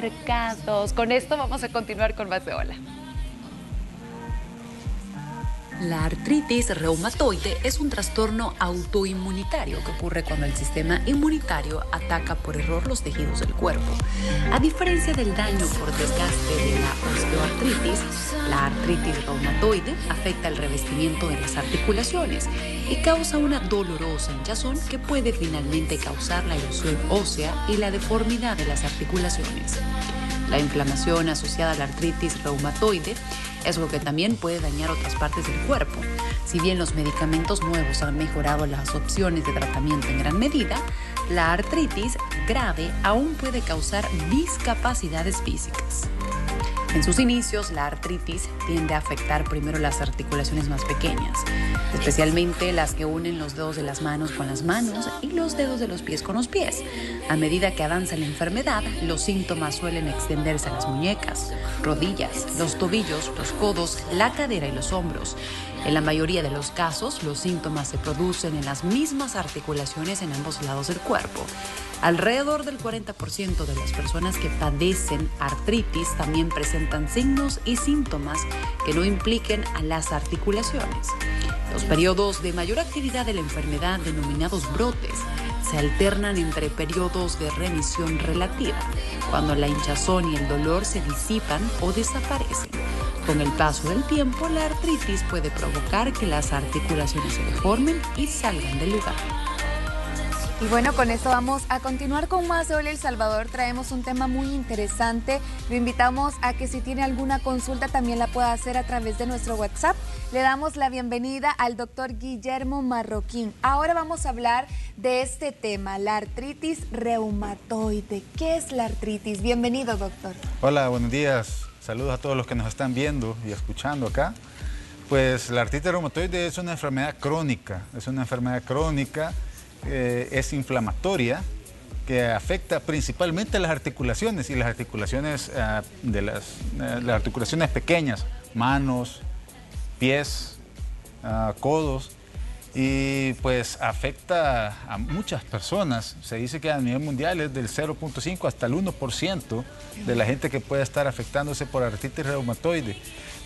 mercados. Con esto vamos a continuar con más de Hola. La artritis reumatoide es un trastorno autoinmunitario que ocurre cuando el sistema inmunitario ataca por error los tejidos del cuerpo. A diferencia del daño por desgaste de la osteoartritis, la artritis reumatoide afecta el revestimiento de las articulaciones y causa una dolorosa hinchazón que puede finalmente causar la erosión ósea y la deformidad de las articulaciones. La inflamación asociada a la artritis reumatoide es lo que también puede dañar otras partes del cuerpo. Si bien los medicamentos nuevos han mejorado las opciones de tratamiento en gran medida, la artritis grave aún puede causar discapacidades físicas. En sus inicios, la artritis tiende a afectar primero las articulaciones más pequeñas, especialmente las que unen los dedos de las manos con las manos y los dedos de los pies con los pies. A medida que avanza la enfermedad, los síntomas suelen extenderse a las muñecas, rodillas, los tobillos, los codos, la cadera y los hombros. En la mayoría de los casos, los síntomas se producen en las mismas articulaciones en ambos lados del cuerpo. Alrededor del 40% de las personas que padecen artritis también presentan signos y síntomas que no impliquen a las articulaciones. Los periodos de mayor actividad de la enfermedad, denominados brotes, se alternan entre periodos de remisión relativa, cuando la hinchazón y el dolor se disipan o desaparecen. Con el paso del tiempo, la artritis puede provocar que las articulaciones se deformen y salgan del lugar. Y bueno, con esto vamos a continuar con más de Hola El Salvador. Traemos un tema muy interesante. Lo invitamos a que si tiene alguna consulta también la pueda hacer a través de nuestro WhatsApp. Le damos la bienvenida al doctor Guillermo Marroquín. Ahora vamos a hablar de este tema, la artritis reumatoide. ¿Qué es la artritis? Bienvenido, doctor. Hola, buenos días. Saludos a todos los que nos están viendo y escuchando acá. Pues la artritis reumatoide es una enfermedad crónica. Es inflamatoria, que afecta principalmente a las articulaciones y las articulaciones las articulaciones pequeñas, manos, pies, codos, y pues afecta a muchas personas. Se dice que a nivel mundial es del 0.5 hasta el 1% de la gente que puede estar afectándose por artritis reumatoide.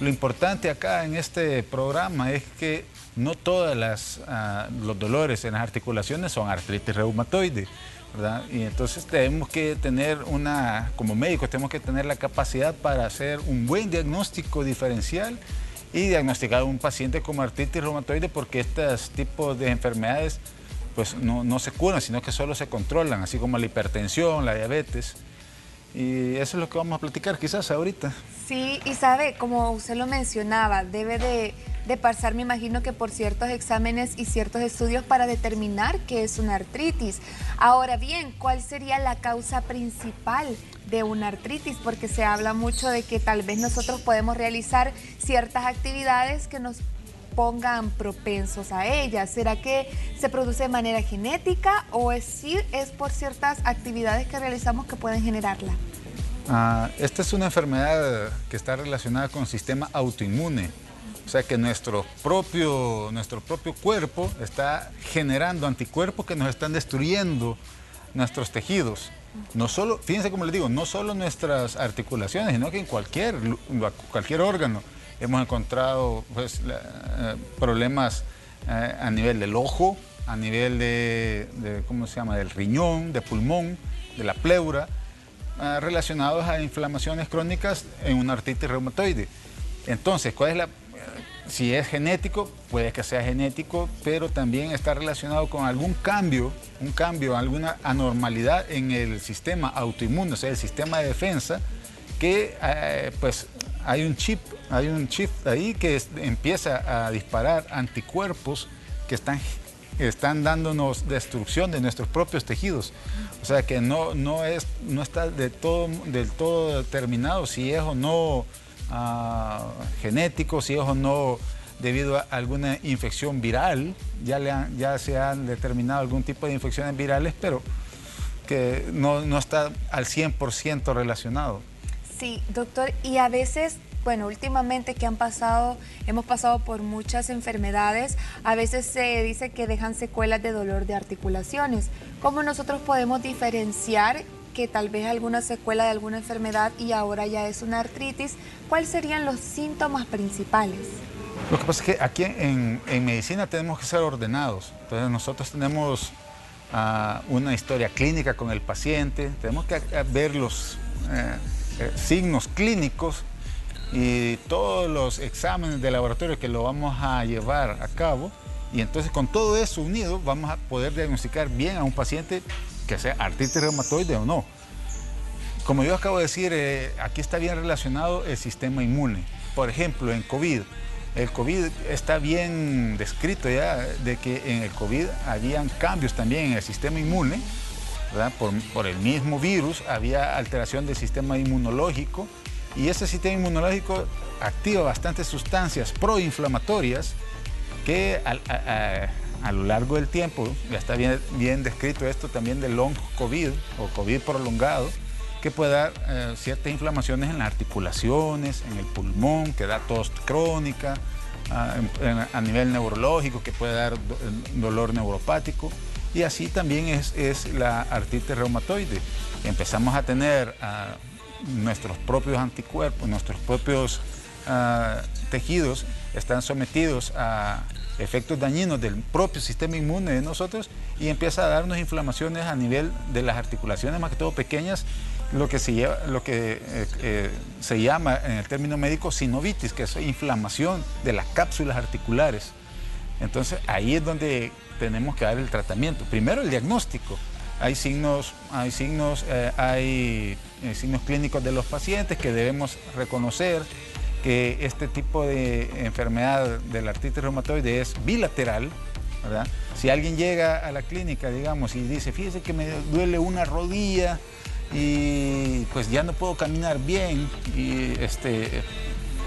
Lo importante acá en este programa es que no todos los dolores en las articulaciones son artritis reumatoide, ¿verdad? Y entonces tenemos que tener como médicos, tenemos que tener la capacidad para hacer un buen diagnóstico diferencial y diagnosticar a un paciente como artritis reumatoide, porque estos tipos de enfermedades pues no se curan, sino que solo se controlan, así como la hipertensión, la diabetes. Y eso es lo que vamos a platicar quizás ahorita. Sí, y sabe, como usted lo mencionaba, debe de pasar, me imagino que por ciertos exámenes y ciertos estudios para determinar qué es una artritis. Ahora bien, ¿cuál sería la causa principal de una artritis? Porque se habla mucho de que tal vez nosotros podemos realizar ciertas actividades que nos pongan propensos a ellas. ¿Será que se produce de manera genética o es por ciertas actividades que realizamos que pueden generarla? Esta es una enfermedad que está relacionada con el sistema autoinmune. O sea que nuestro propio cuerpo está generando anticuerpos que nos están destruyendo nuestros tejidos. No solo, fíjense como les digo, no solo nuestras articulaciones, sino que en cualquier órgano. Hemos encontrado pues, problemas a nivel del ojo, a nivel ¿cómo se llama?, del riñón, de pulmón, de la pleura, relacionados a inflamaciones crónicas en una artritis reumatoide. Entonces, si es genético, puede que sea genético, pero también está relacionado con algún cambio, alguna anormalidad en el sistema autoinmune, o sea, el sistema de defensa, que pues hay un chip ahí que empieza a disparar anticuerpos que están dándonos destrucción de nuestros propios tejidos. O sea que no está del todo determinado si es o no genético, si es o no debido a alguna infección viral. Ya se han determinado algún tipo de infecciones virales, pero que no está al 100% relacionado. Sí, doctor, y a veces, bueno, últimamente hemos pasado por muchas enfermedades, a veces se dice que dejan secuelas de dolor de articulaciones. ¿Cómo nosotros podemos diferenciar que tal vez alguna secuela de alguna enfermedad y ahora ya es una artritis, ¿cuáles serían los síntomas principales? Lo que pasa es que aquí en medicina tenemos que ser ordenados. Entonces nosotros tenemos una historia clínica con el paciente, tenemos que ver los signos clínicos y todos los exámenes de laboratorio que lo vamos a llevar a cabo, y entonces con todo eso unido vamos a poder diagnosticar bien a un paciente que sea artritis reumatoide o no. Como yo acabo de decir, aquí está bien relacionado el sistema inmune. Por ejemplo, en COVID, el COVID está bien descrito ya, de que en el COVID habían cambios también en el sistema inmune, ¿verdad? Por el mismo virus había alteración del sistema inmunológico, y ese sistema inmunológico activa bastantes sustancias proinflamatorias que a lo largo del tiempo, ya está bien descrito esto también del long COVID o COVID prolongado, que puede dar ciertas inflamaciones en las articulaciones, en el pulmón, que da tos crónica, a nivel neurológico, que puede dar dolor neuropático, y así también es la artritis reumatoide. Empezamos a tener nuestros propios anticuerpos, nuestros propios tejidos están sometidos a efectos dañinos del propio sistema inmune de nosotros, y empieza a darnos inflamaciones a nivel de las articulaciones, más que todo pequeñas, lo que se llama en el término médico sinovitis, que es inflamación de las cápsulas articulares. Entonces ahí es donde tenemos que dar el tratamiento. Primero el diagnóstico. Hay signos clínicos de los pacientes que debemos reconocer que este tipo de enfermedad de la artritis reumatoide es bilateral, ¿verdad? Si alguien llega a la clínica, digamos, y dice, fíjese que me duele una rodilla y pues ya no puedo caminar bien y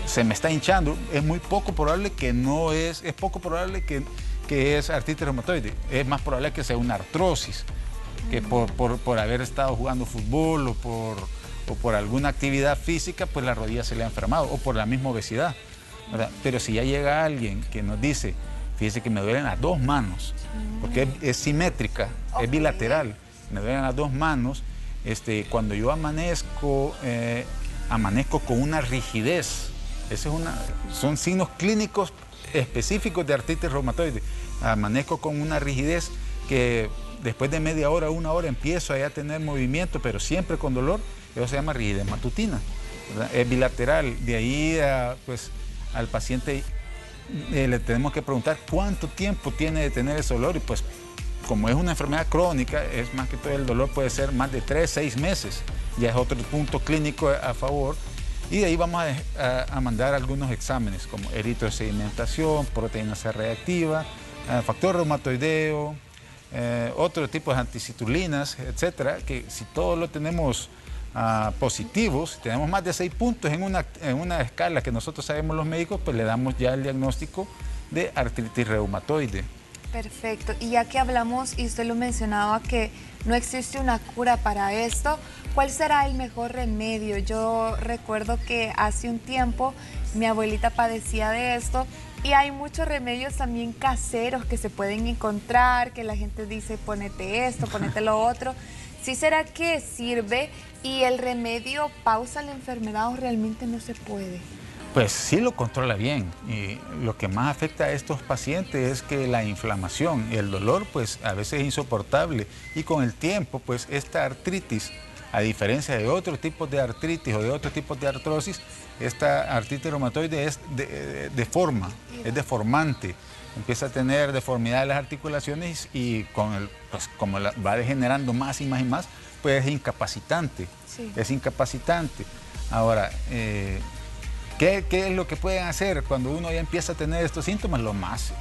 se me está hinchando, es muy poco probable que que es artritis reumatoide. Es más probable que sea una artrosis, que por haber estado jugando fútbol o por alguna actividad física, pues la rodilla se le ha enfermado, o por la misma obesidad, ¿verdad? Pero si ya llega alguien que nos dice, fíjese que me duelen las dos manos, porque es simétrica, es bilateral, me duelen las dos manos, cuando yo amanezco con una rigidez, son signos clínicos específicos de artritis reumatoide. Amanezco con una rigidez que después de media hora, una hora empiezo a tener movimiento, pero siempre con dolor. Eso se llama rigidez matutina, ¿verdad? Es bilateral. De ahí pues al paciente le tenemos que preguntar cuánto tiempo tiene de tener ese dolor, y pues como es una enfermedad crónica, es más que todo el dolor puede ser más de 3, 6 meses. Ya es otro punto clínico a favor. Y de ahí vamos a mandar algunos exámenes como eritrosedimentación, proteína C reactiva, factor reumatoideo, otro tipo de anticitulinas, etcétera, que si todos lo tenemos positivos, tenemos más de 6 puntos en una escala que nosotros sabemos los médicos, pues le damos ya el diagnóstico de artritis reumatoide. Perfecto. Y ya que hablamos, y usted lo mencionaba, que no existe una cura para esto, ¿cuál será el mejor remedio? Yo recuerdo que hace un tiempo mi abuelita padecía de esto, y hay muchos remedios también caseros que se pueden encontrar, que la gente dice, ponete esto, ponete lo otro. ¿Sí será que sirve y el remedio pausa la enfermedad o realmente no se puede? Pues sí lo controla bien, y lo que más afecta a estos pacientes es que la inflamación y el dolor pues a veces es insoportable, y con el tiempo pues esta artritis, a diferencia de otros tipos de artritis o de otros tipos de artrosis, esta artritis reumatoide es es deformante, empieza a tener deformidad de las articulaciones, y como va degenerando más y más y más, pues es incapacitante, sí. Es incapacitante. Ahora, ¿qué es lo que pueden hacer cuando uno ya empieza a tener estos síntomas? Lo más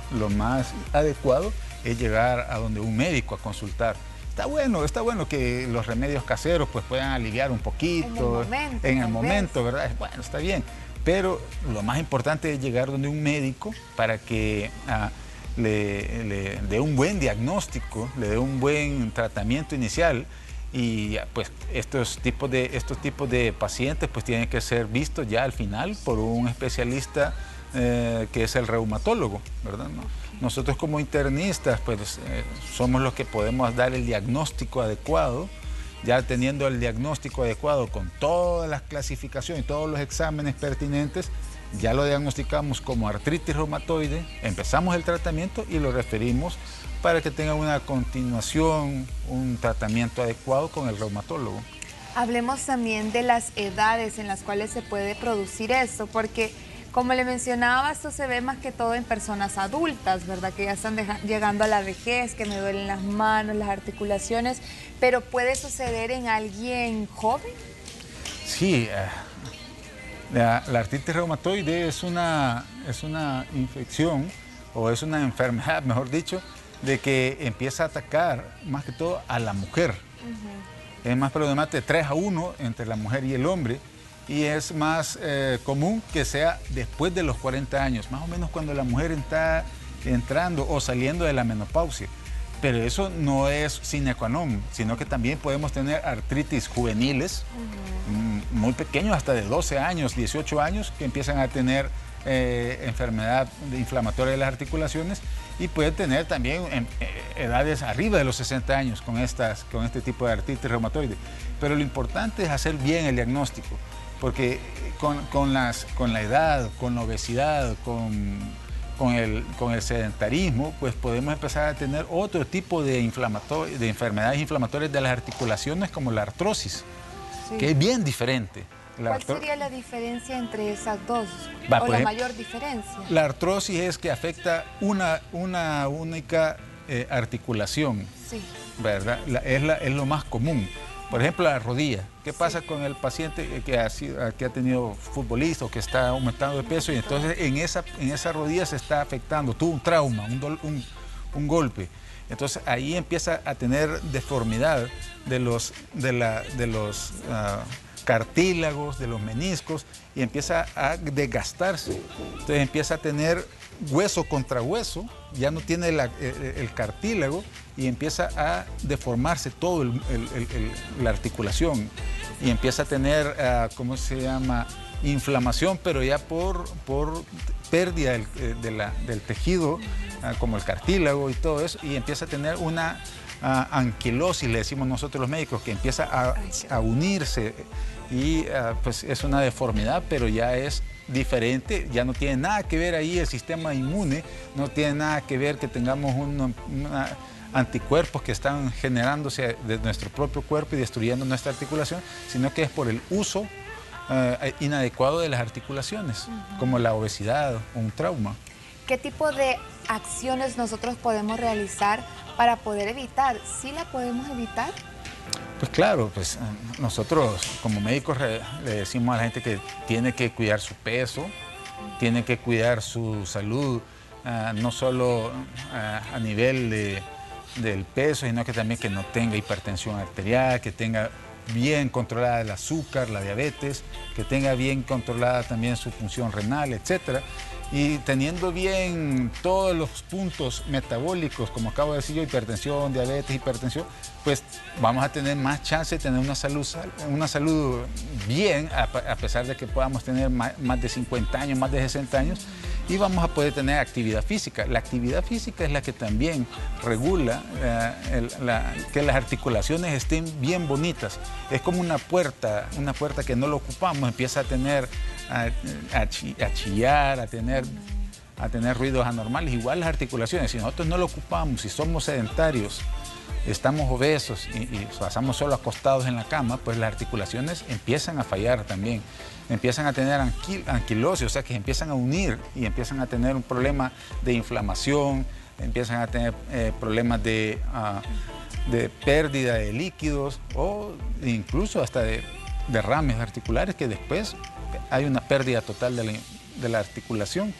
adecuado es llegar a donde un médico a consultar. Está bueno que los remedios caseros pues puedan aliviar un poquito en el momento, ¿verdad? Bueno, está bien, pero lo más importante es llegar donde un médico para que le dé un buen diagnóstico, le dé un buen tratamiento inicial. Y pues estos tipos de pacientes pues tienen que ser vistos ya al final por un especialista que es el reumatólogo, ¿verdad? ¿No? Nosotros como internistas pues somos los que podemos dar el diagnóstico adecuado ya teniendo el diagnóstico adecuado con todas las clasificaciones y todos los exámenes pertinentes, ya lo diagnosticamos como artritis reumatoide, empezamos el tratamiento y lo referimos para que tenga una continuación, un tratamiento adecuado con el reumatólogo. Hablemos también de las edades en las cuales se puede producir esto, porque como le mencionaba, esto se ve más que todo en personas adultas, ¿verdad? Que ya están llegando a la vejez, que me duelen las manos, las articulaciones, pero ¿puede suceder en alguien joven? Sí, la artritis reumatoide es una infección o es una enfermedad, mejor dicho, de que empieza a atacar más que todo a la mujer. Es más problemática de 3-1 entre la mujer y el hombre y es más común que sea después de los 40 años, más o menos cuando la mujer está entrando o saliendo de la menopausia. Pero eso no es sine qua non, sino que también podemos tener artritis juveniles, muy pequeños, hasta de 12 años, 18 años, que empiezan a tener enfermedad inflamatoria de las articulaciones y pueden tener también edades arriba de los 60 años con este tipo de artritis reumatoide. Pero lo importante es hacer bien el diagnóstico, porque con la edad, con la obesidad, con el sedentarismo, pues podemos empezar a tener otro tipo de enfermedades inflamatorias de las articulaciones, como la artrosis, que es bien diferente. ¿Cuál sería la diferencia entre esas dos? O la mayor diferencia. La artrosis es que afecta una única articulación, ¿verdad? Es lo más común. Por ejemplo, la rodilla. ¿Qué pasa con el paciente que ha tenido futbolista o que está aumentando de peso y entonces en esa rodilla se está afectando? Tuvo un trauma, un golpe. Entonces ahí empieza a tener deformidad de los cartílagos, de los meniscos y empieza a desgastarse. Entonces empieza a tener hueso contra hueso, ya no tiene el cartílago y empieza a deformarse todo la articulación y empieza a tener, ¿cómo se llama? Inflamación, pero ya por pérdida del tejido, como el cartílago y todo eso, y empieza a tener una anquilosis, le decimos nosotros los médicos, que empieza a unirse y pues es una deformidad, pero ya es diferente, ya no tiene nada que ver ahí el sistema inmune, no tiene nada que ver que tengamos anticuerpos que están generándose de nuestro propio cuerpo y destruyendo nuestra articulación, sino que es por el uso inadecuado de las articulaciones, como la obesidad o un trauma. ¿Qué tipo de acciones nosotros podemos realizar para poder evitar? ¿Sí la podemos evitar? Pues claro, pues nosotros como médicos le decimos a la gente que tiene que cuidar su peso, tiene que cuidar su salud, no solo a nivel del peso, sino que también que no tenga hipertensión arterial, que tenga bien controlada el azúcar, la diabetes, que tenga bien controlada también su función renal, etcétera. Y teniendo bien todos los puntos metabólicos, como acabo de decir yo, hipertensión, diabetes, hipertensión, pues vamos a tener más chance de tener una salud bien, a pesar de que podamos tener más de 50 años, más de 60 años, y vamos a poder tener actividad física. La actividad física es la que también regula que las articulaciones estén bien bonitas. Es como una puerta que no lo ocupamos, empieza a tener a chillar, a tener ruidos anormales. Igual las articulaciones, si nosotros no lo ocupamos, si somos sedentarios, estamos obesos y pasamos solo acostados en la cama, pues las articulaciones empiezan a fallar también, empiezan a tener anquilosis, o sea que empiezan a unir y empiezan a tener un problema de inflamación, empiezan a tener problemas de pérdida de líquidos o incluso hasta de derrames articulares, que después hay una pérdida total de la articulación.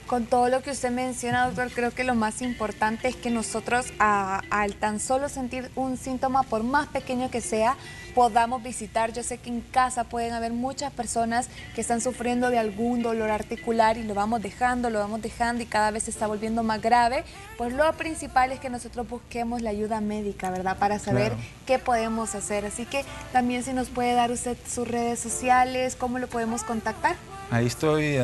Con todo lo que usted menciona, doctor, creo que lo más importante es que nosotros al tan solo sentir un síntoma, por más pequeño que sea, podamos visitar. Yo sé que en casa pueden haber muchas personas que están sufriendo de algún dolor articular y lo vamos dejando y cada vez se está volviendo más grave. Pues lo principal es que nosotros busquemos la ayuda médica, ¿verdad? Para saber qué podemos hacer. Así que también si nos puede dar usted sus redes sociales, ¿cómo lo podemos contactar? Ahí estoy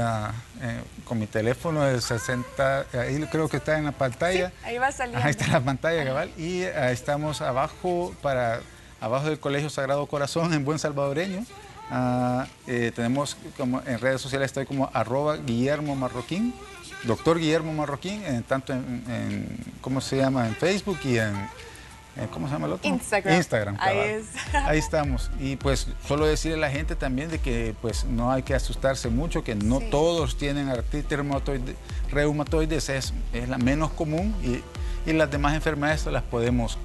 con mi teléfono del 60, ahí creo que está en la pantalla. Sí, ahí va saliendo. Ahí está la pantalla, cabal. Y estamos abajo para abajo del Colegio Sagrado Corazón en Buen Salvadoreño. Tenemos como en redes sociales, estoy como @Guillermo Marroquín, doctor Guillermo Marroquín, tanto ¿cómo se llama? En Facebook y ¿cómo se llama el otro? Instagram. Ahí estamos. Y pues solo decirle a la gente también de que pues no hay que asustarse mucho, que no todos tienen artritis reumatoides, es la menos común y las demás enfermedades las podemos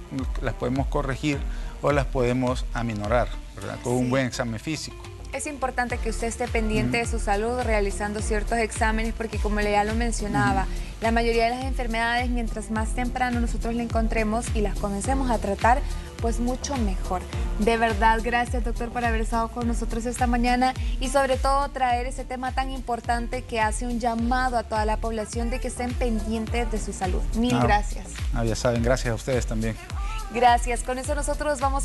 corregir o las podemos aminorar, ¿verdad? Con un buen examen físico. Es importante que usted esté pendiente de su salud realizando ciertos exámenes porque como ya lo mencionaba, la mayoría de las enfermedades mientras más temprano nosotros las encontremos y las comencemos a tratar, pues mucho mejor. De verdad, gracias doctor por haber estado con nosotros esta mañana y sobre todo traer ese tema tan importante que hace un llamado a toda la población de que estén pendientes de su salud. Mil gracias. Ya saben, gracias a ustedes también. Gracias. Con eso nosotros vamos